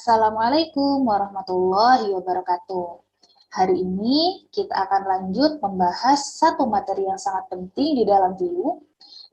Assalamualaikum warahmatullahi wabarakatuh. Hari ini kita akan lanjut membahas satu materi yang sangat penting di dalam TIU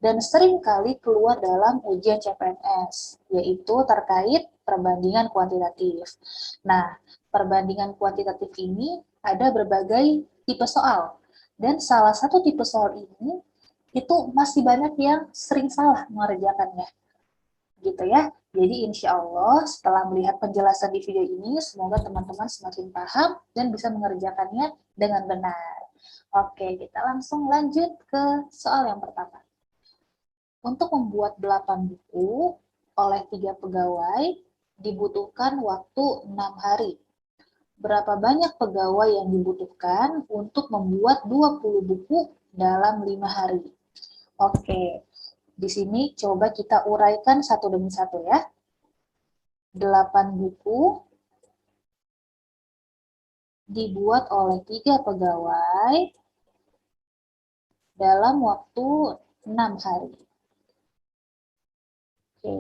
dan sering kali keluar dalam ujian CPNS, yaitu terkait perbandingan kuantitatif. Nah, perbandingan kuantitatif ini ada berbagai tipe soal, dan salah satu tipe soal ini itu masih banyak yang sering salah mengerjakannya. Gitu ya. Jadi insya Allah setelah melihat penjelasan di video ini, semoga teman-teman semakin paham dan bisa mengerjakannya dengan benar. Oke, kita langsung lanjut ke soal yang pertama. Untuk membuat 8 buku oleh 3 pegawai dibutuhkan waktu 6 hari. Berapa banyak pegawai yang dibutuhkan untuk membuat 20 buku dalam 5 hari? Oke, di sini coba kita uraikan satu demi satu ya. 8 buku dibuat oleh 3 pegawai dalam waktu 6 hari. Oke.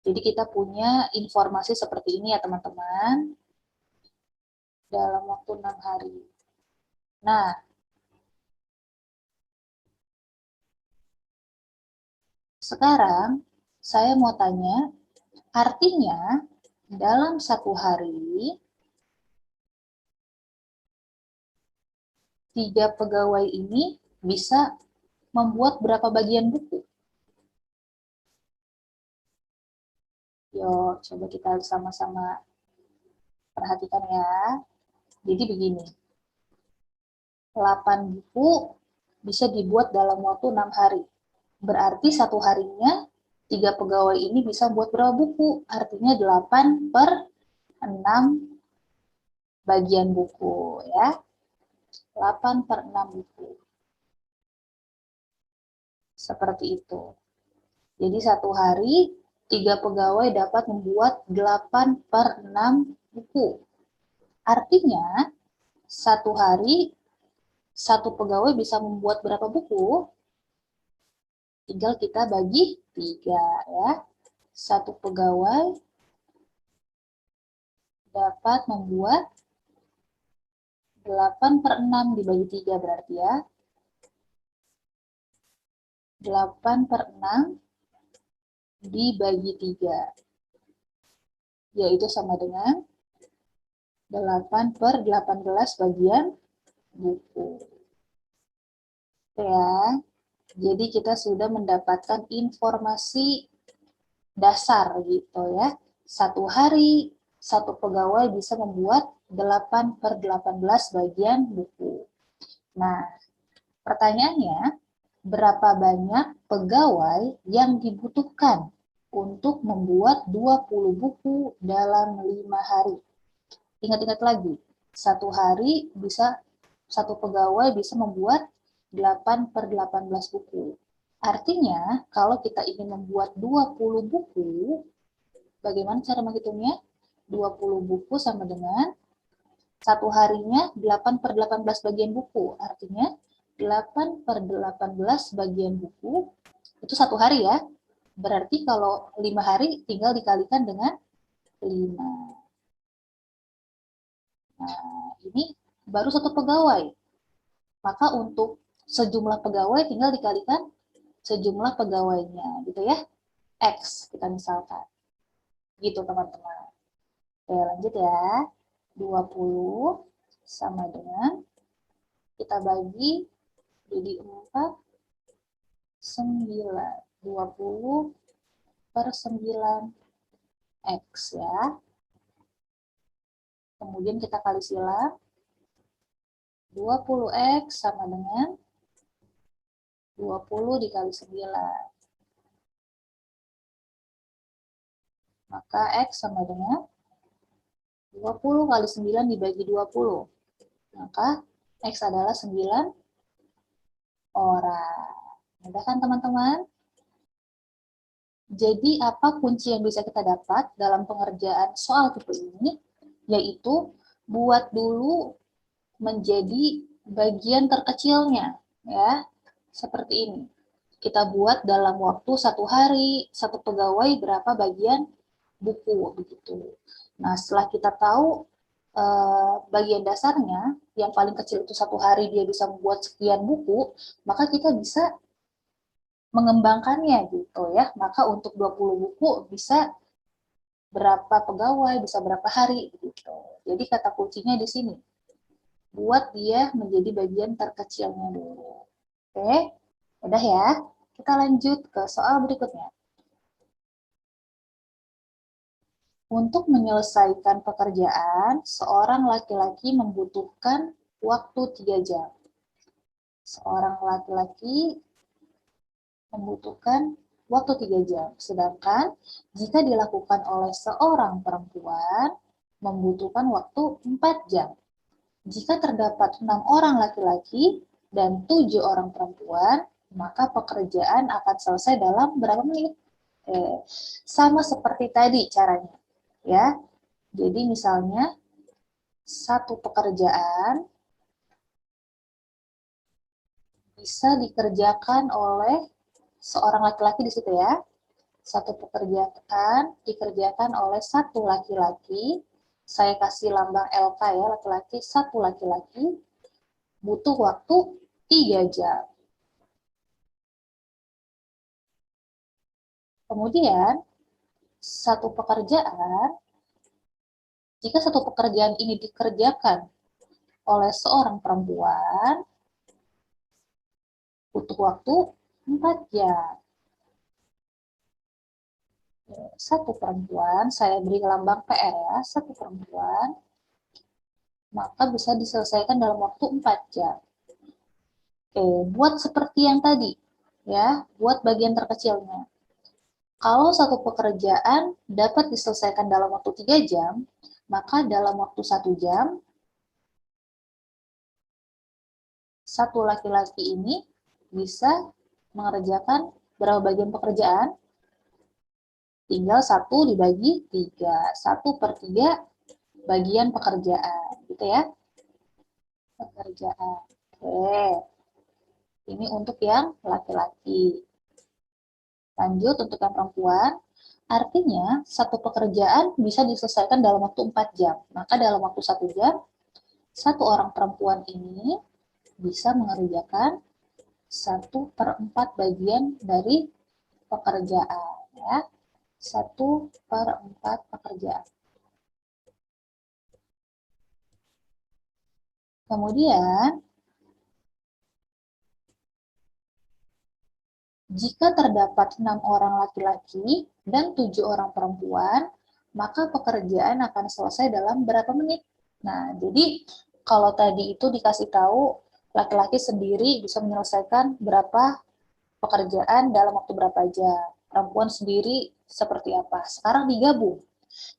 Jadi kita punya informasi seperti ini ya teman-teman. Dalam waktu 6 hari. Nah, sekarang saya mau tanya, artinya dalam satu hari 3 pegawai ini bisa membuat berapa bagian buku? Yuk, coba kita sama-sama perhatikan ya. Jadi begini, 8 buku bisa dibuat dalam waktu 6 hari. Berarti satu harinya 3 pegawai ini bisa buat berapa buku? Artinya 8 per 6 bagian buku ya. 8 per 6 buku. Seperti itu. Jadi satu hari 3 pegawai dapat membuat 8 per 6 buku. Artinya satu hari satu pegawai bisa membuat berapa buku? Tinggal kita bagi 3 ya. Satu pegawai dapat membuat 8 per 6 dibagi 3 berarti ya. 8 per 6 dibagi 3. Yaitu sama dengan 8 per 18 bagian buku. Ya. Jadi kita sudah mendapatkan informasi dasar gitu ya. Satu hari satu pegawai bisa membuat 8 per 18 bagian buku. Nah, pertanyaannya, berapa banyak pegawai yang dibutuhkan untuk membuat 20 buku dalam 5 hari? Ingat-ingat lagi, satu hari satu pegawai bisa membuat 8 per 18 buku. Artinya, kalau kita ingin membuat 20 buku, bagaimana cara menghitungnya? 20 buku sama dengan satu harinya 8 per 18 bagian buku. Artinya 8 per 18 bagian buku itu satu hari ya. Berarti kalau 5 hari tinggal dikalikan dengan 5. Nah, ini baru satu pegawai. Maka untuk sejumlah pegawai tinggal dikalikan sejumlah pegawainya gitu ya. X kita misalkan. Gitu teman-teman. Oke, lanjut ya. 20 sama dengan kita bagi jadi 4 9. 20 per 9 X ya. Kemudian kita kali silang. 20X sama dengan 20 dikali 9. Maka X sama dengan 20 kali 9 dibagi 20. Maka X adalah 9 orang. Mudah kan teman-teman? Jadi apa kunci yang bisa kita dapat dalam pengerjaan soal tipe ini? Yaitu buat dulu menjadi bagian terkecilnya. Ya, seperti ini. Kita buat dalam waktu satu hari, satu pegawai berapa bagian buku begitu. Nah, setelah kita tahu bagian dasarnya, yang paling kecil itu 1 hari dia bisa membuat sekian buku, maka kita bisa mengembangkannya gitu ya. Maka untuk 20 buku bisa berapa pegawai, bisa berapa hari gitu. Jadi kata kuncinya di sini. Buat dia menjadi bagian terkecilnya dulu. Oke, udah ya. Kita lanjut ke soal berikutnya. Untuk menyelesaikan pekerjaan, seorang laki-laki membutuhkan waktu 3 jam. Seorang laki-laki membutuhkan waktu 3 jam. Sedangkan jika dilakukan oleh seorang perempuan, membutuhkan waktu 4 jam. Jika terdapat 6 orang laki-laki dan 7 orang perempuan, maka pekerjaan akan selesai dalam berapa menit? Sama seperti tadi caranya. Ya, jadi misalnya satu pekerjaan bisa dikerjakan oleh seorang laki-laki di situ ya. Satu pekerjaan dikerjakan oleh satu laki-laki. Saya kasih lambang LK ya, laki-laki, satu laki-laki butuh waktu 3 jam. Kemudian, satu pekerjaan, jika satu pekerjaan ini dikerjakan oleh seorang perempuan, butuh waktu 4 jam. Satu perempuan, saya beri lambang PR ya, satu perempuan, maka bisa diselesaikan dalam waktu 4 jam. Oke, buat seperti yang tadi, ya, buat bagian terkecilnya. Kalau satu pekerjaan dapat diselesaikan dalam waktu 3 jam, maka dalam waktu 1 jam, satu laki-laki ini bisa mengerjakan berapa bagian pekerjaan? Tinggal 1 dibagi 3. 1/3 bagian pekerjaan, gitu ya. Pekerjaan. Oke. Ini untuk yang laki-laki. Lanjut untuk yang perempuan. Artinya, satu pekerjaan bisa diselesaikan dalam waktu 4 jam. Maka dalam waktu 1 jam, satu orang perempuan ini bisa mengerjakan 1/4 bagian dari pekerjaan. Ya. 1/4 pekerjaan. Kemudian, jika terdapat 6 orang laki-laki dan 7 orang perempuan, maka pekerjaan akan selesai dalam berapa menit? Nah, jadi kalau tadi itu dikasih tahu laki-laki sendiri bisa menyelesaikan berapa pekerjaan dalam waktu berapa jam. Perempuan sendiri seperti apa? Sekarang digabung.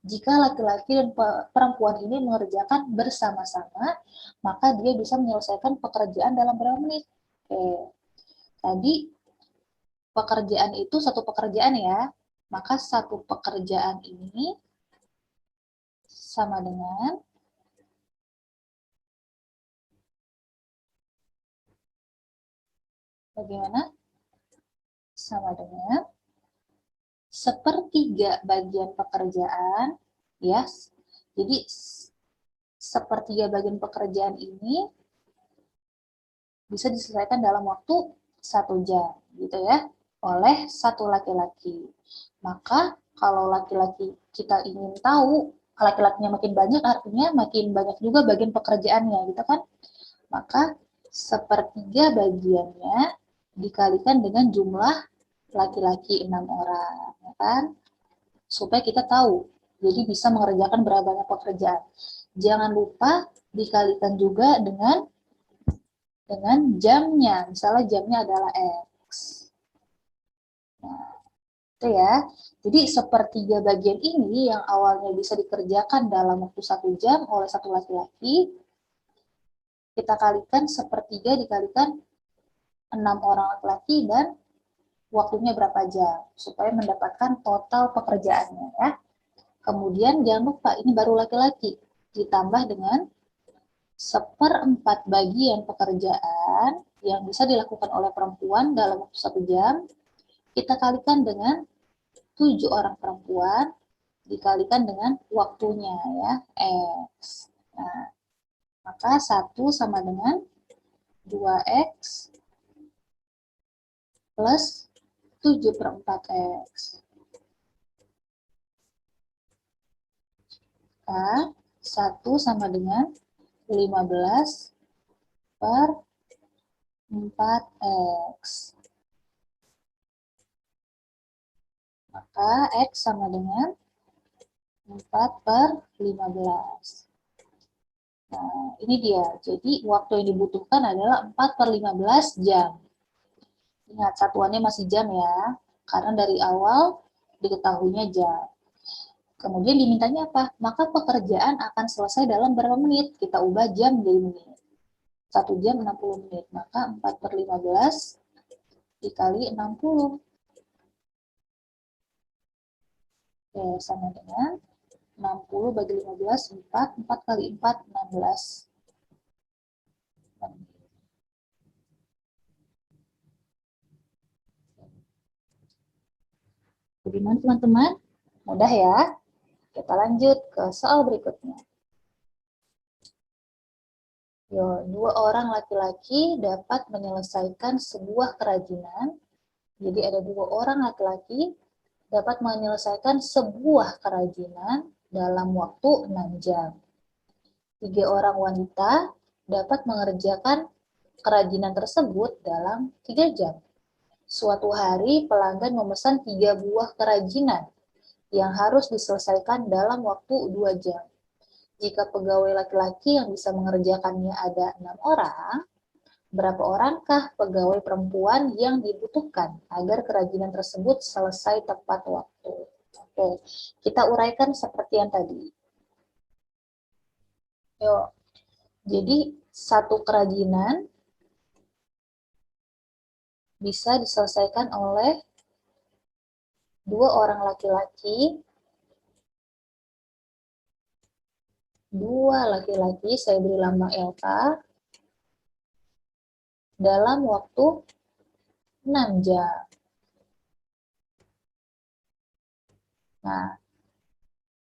Jika laki-laki dan perempuan ini mengerjakan bersama-sama, maka dia bisa menyelesaikan pekerjaan dalam berapa menit? Oke. Tadi pekerjaan itu satu pekerjaan ya, maka satu pekerjaan ini sama dengan bagaimana? Sama dengan sepertiga bagian pekerjaan, ya. Jadi sepertiga bagian pekerjaan ini bisa diselesaikan dalam waktu 1 jam, gitu ya, oleh satu laki-laki. Maka kalau laki-laki kita ingin tahu laki-lakinya makin banyak, artinya makin banyak juga bagian pekerjaannya, gitu kan? Maka sepertiga bagiannya dikalikan dengan jumlah laki-laki 6 orang, ya kan? Supaya kita tahu, jadi bisa mengerjakan berapa banyak pekerjaan. Jangan lupa dikalikan juga dengan jamnya, misalnya jamnya adalah X. Nah, itu ya. Jadi sepertiga bagian ini yang awalnya bisa dikerjakan dalam waktu 1 jam oleh satu laki-laki, kita kalikan sepertiga dikalikan 6 orang laki-laki dan waktunya berapa jam, supaya mendapatkan total pekerjaannya ya. Kemudian jangan lupa, ini baru laki-laki, ditambah dengan 1/4 bagian pekerjaan yang bisa dilakukan oleh perempuan dalam waktu 1 jam, kita kalikan dengan 7 orang perempuan dikalikan dengan waktunya ya, X. Nah, maka 1 sama dengan 2X plus 7/4X. Maka 1 sama dengan 15 per 4X. Maka X sama dengan 4 per 15. Nah, ini dia. Jadi, waktu yang dibutuhkan adalah 4 per 15 jam. Ingat, satuannya masih jam ya, karena dari awal diketahuinya jam. Kemudian dimintanya apa? Maka pekerjaan akan selesai dalam berapa menit? Kita ubah jam menjadi menit. 1 jam 60 menit. Maka 4 per 15 dikali 60. Oke, sama dengan 60 bagi 15, 4. 4 kali 4, 16. Bagaimana teman-teman? Mudah ya? Kita lanjut ke soal berikutnya. Dua orang laki-laki dapat menyelesaikan sebuah kerajinan. Jadi ada dua orang laki-laki dapat menyelesaikan sebuah kerajinan dalam waktu 6 jam. 3 orang wanita dapat mengerjakan kerajinan tersebut dalam 3 jam. Suatu hari pelanggan memesan 3 buah kerajinan yang harus diselesaikan dalam waktu 2 jam. Jika pegawai laki-laki yang bisa mengerjakannya ada 6 orang, berapa orangkah pegawai perempuan yang dibutuhkan agar kerajinan tersebut selesai tepat waktu? Oke, kita uraikan seperti yang tadi. Yuk, jadi satu kerajinan bisa diselesaikan oleh dua orang laki-laki, saya beri lambang LK, dalam waktu 6 jam. Nah,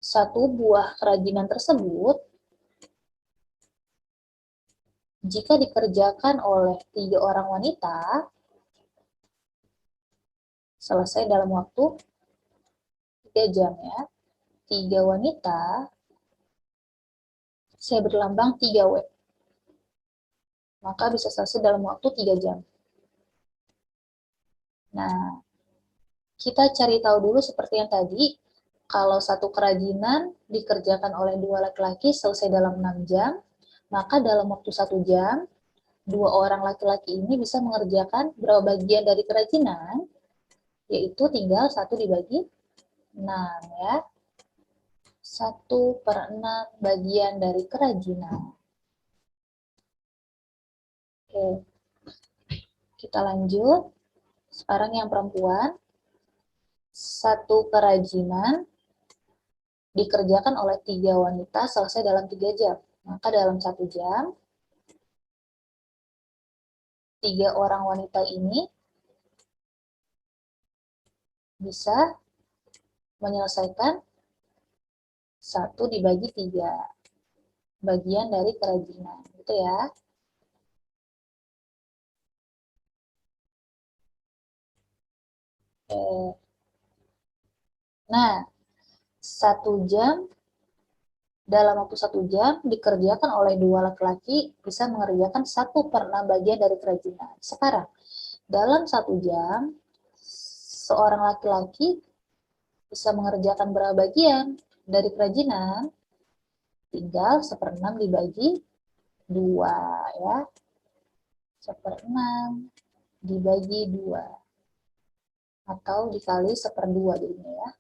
satu buah kerajinan tersebut, jika dikerjakan oleh 3 orang wanita, selesai dalam waktu 3 jam ya. 3 wanita, saya beri lambang 3W. Maka bisa selesai dalam waktu 3 jam. Nah, kita cari tahu dulu seperti yang tadi, kalau satu kerajinan dikerjakan oleh dua laki-laki selesai dalam 6 jam, maka dalam waktu 1 jam, dua orang laki-laki ini bisa mengerjakan berapa bagian dari kerajinan, yaitu tinggal 1 dibagi 6 ya. 1/6 bagian dari kerajinan. Oke, kita lanjut. Sekarang yang perempuan, satu kerajinan dikerjakan oleh 3 wanita selesai dalam 3 jam. Maka dalam 1 jam, 3 orang wanita ini bisa menyelesaikan 1 dibagi 3 bagian dari kerajinan. Gitu ya. Oke. Nah, 1 jam, dalam waktu 1 jam dikerjakan oleh 2 laki-laki bisa mengerjakan 1/6 bagian dari kerajinan. Sekarang, dalam 1 jam, seorang laki-laki bisa mengerjakan berapa bagian dari kerajinan? Tinggal 1/6 dibagi 2 ya. 1/6 dibagi 2. Atau dikali 1/2 jadinya ya.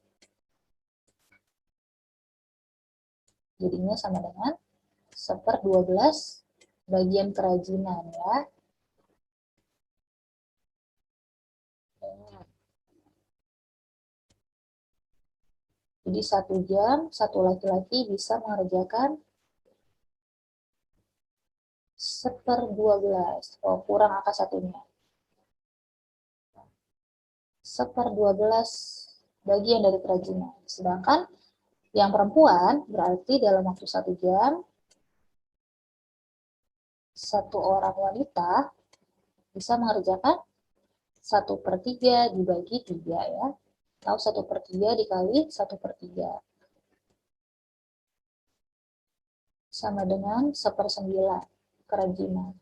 Jadinya sama dengan 1/12 bagian kerajinan ya. Jadi 1 jam, satu laki-laki bisa mengerjakan 1/12. Oh, kurang angka satunya. 1/12 bagian dari kerajinan. Sedangkan Yang perempuan berarti dalam waktu 1 jam, satu orang wanita bisa mengerjakan 1/3 dibagi 3 ya. Atau 1/3 dikali 1/3. Sama dengan 1/9 kerajinan.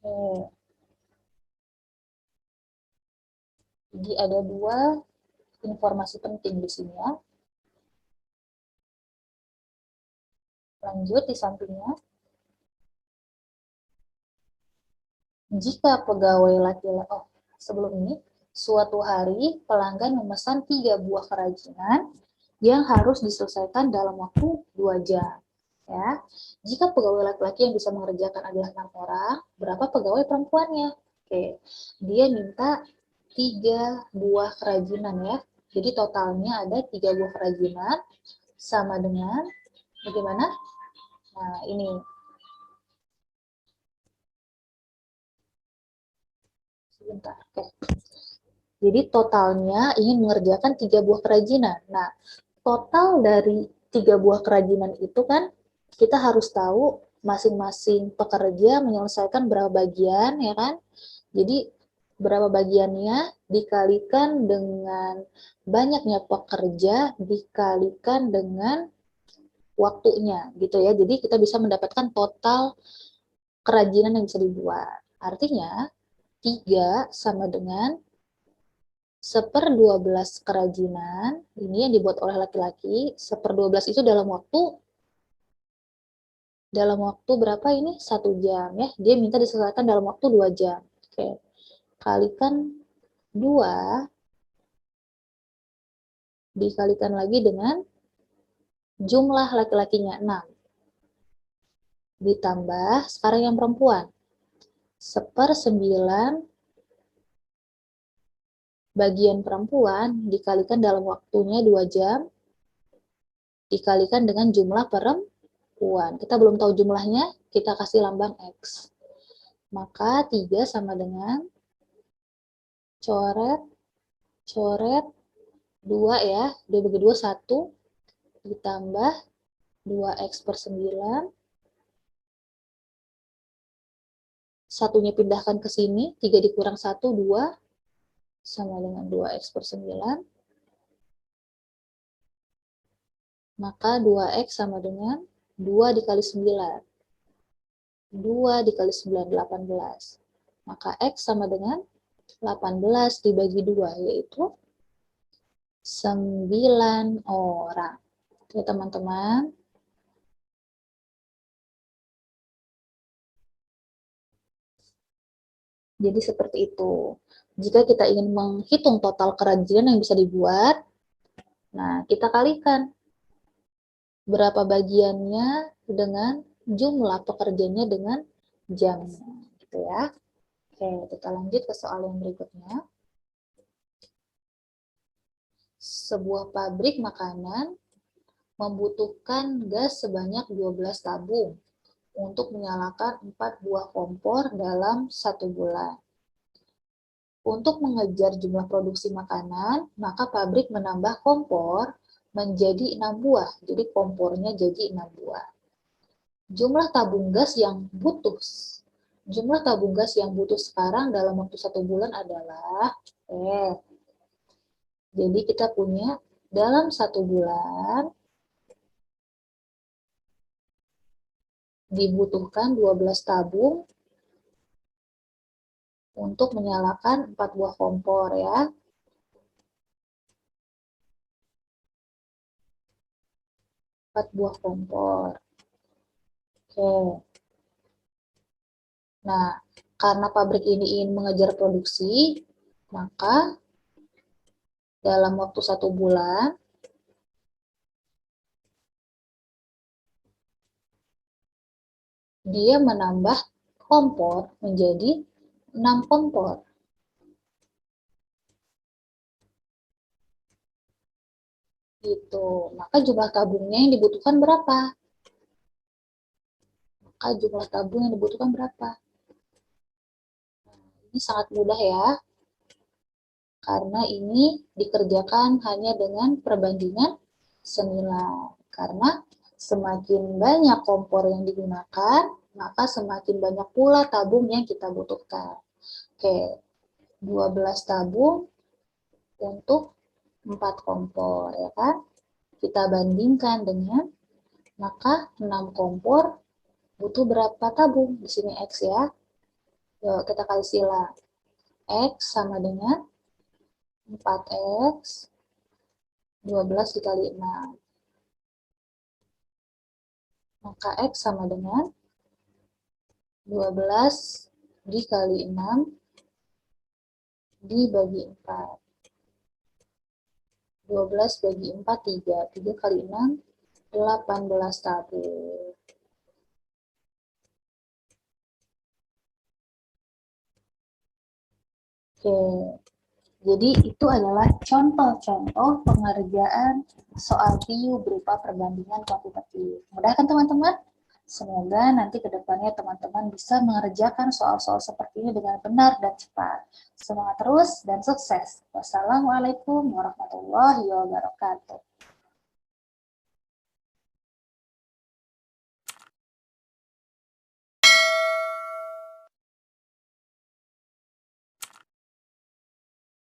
Oke. Jadi ada 2 informasi penting di sini ya. Lanjut di sampingnya. Jika pegawai laki-laki, sebelum ini, suatu hari pelanggan memesan 3 buah kerajinan yang harus diselesaikan dalam waktu 2 jam. Ya, jika pegawai laki-laki yang bisa mengerjakan adalah 6 orang, berapa pegawai perempuannya? Oke, dia minta 3 buah kerajinan ya. Jadi totalnya ada 3 buah kerajinan sama dengan bagaimana? Nah, ini. Sebentar. Oke. Jadi totalnya ingin mengerjakan 3 buah kerajinan. Nah, total dari 3 buah kerajinan itu kan kita harus tahu masing-masing pekerja menyelesaikan berapa bagian, ya kan? Jadi berapa bagiannya dikalikan dengan banyaknya pekerja dikalikan dengan waktunya, gitu ya. Jadi kita bisa mendapatkan total kerajinan yang bisa dibuat. Artinya 3 sama dengan 1/12 kerajinan, ini yang dibuat oleh laki-laki, 1/12 itu dalam waktu berapa ini? 1 jam ya. Dia minta diselesaikan dalam waktu 2 jam. Oke. Kalikan 2 dikalikan lagi dengan jumlah laki-lakinya 6. Ditambah sekarang yang perempuan. 1/9 bagian perempuan dikalikan dalam waktunya 2 jam dikalikan dengan jumlah perempuan. Kita belum tahu jumlahnya, kita kasih lambang X. Maka 3 sama dengan coret, coret, 2 ya, 2 bagi 2, 1, ditambah 2x/9, satunya pindahkan ke sini, 3 dikurang 1, 2, sama dengan 2x/9, maka 2x sama dengan 2 dikali 9, 2 dikali 9, 18, maka x sama dengan 18 dibagi 2, yaitu 9 orang. Oke, teman-teman. Jadi seperti itu. Jika kita ingin menghitung total kerajinan yang bisa dibuat, nah kita kalikan berapa bagiannya dengan jumlah pekerjanya dengan jamnya, gitu ya. Oke, kita lanjut ke soal yang berikutnya. Sebuah pabrik makanan membutuhkan gas sebanyak 12 tabung untuk menyalakan 4 buah kompor dalam 1 bulan. Untuk mengejar jumlah produksi makanan, maka pabrik menambah kompor menjadi 6 buah. Jadi kompornya jadi 6 buah. Jumlah tabung gas yang butuh sekarang dalam waktu 1 bulan adalah, jadi kita punya dalam 1 bulan dibutuhkan 12 tabung untuk menyalakan 4 buah kompor ya. 4 buah kompor. Oke. Nah, karena pabrik ini ingin mengejar produksi, maka dalam waktu 1 bulan, dia menambah kompor menjadi 6 kompor. Gitu. Maka jumlah tabungnya yang dibutuhkan berapa? Maka jumlah tabung yang dibutuhkan berapa? Ini sangat mudah ya. karena ini dikerjakan hanya dengan perbandingan senilai. Karena semakin banyak kompor yang digunakan, maka semakin banyak pula tabung yang kita butuhkan. Oke, 12 tabung untuk 4 kompor, ya kan? Kita bandingkan dengan, maka 6 kompor butuh berapa tabung? Di sini X ya. Yuk, kita kali silang. X sama dengan 4X, 12 dikali 6. Maka X sama dengan 12 dikali 6 dibagi 4. 12 bagi 4, 3. 3 kali 6, 18 tabung. Oke, jadi itu adalah contoh-contoh pengerjaan soal PIU berupa perbandingan kuantitatif. Mudah kan teman-teman? Semoga nanti ke depannya teman-teman bisa mengerjakan soal-soal seperti ini dengan benar dan cepat. Semangat terus dan sukses. Wassalamualaikum warahmatullahi wabarakatuh.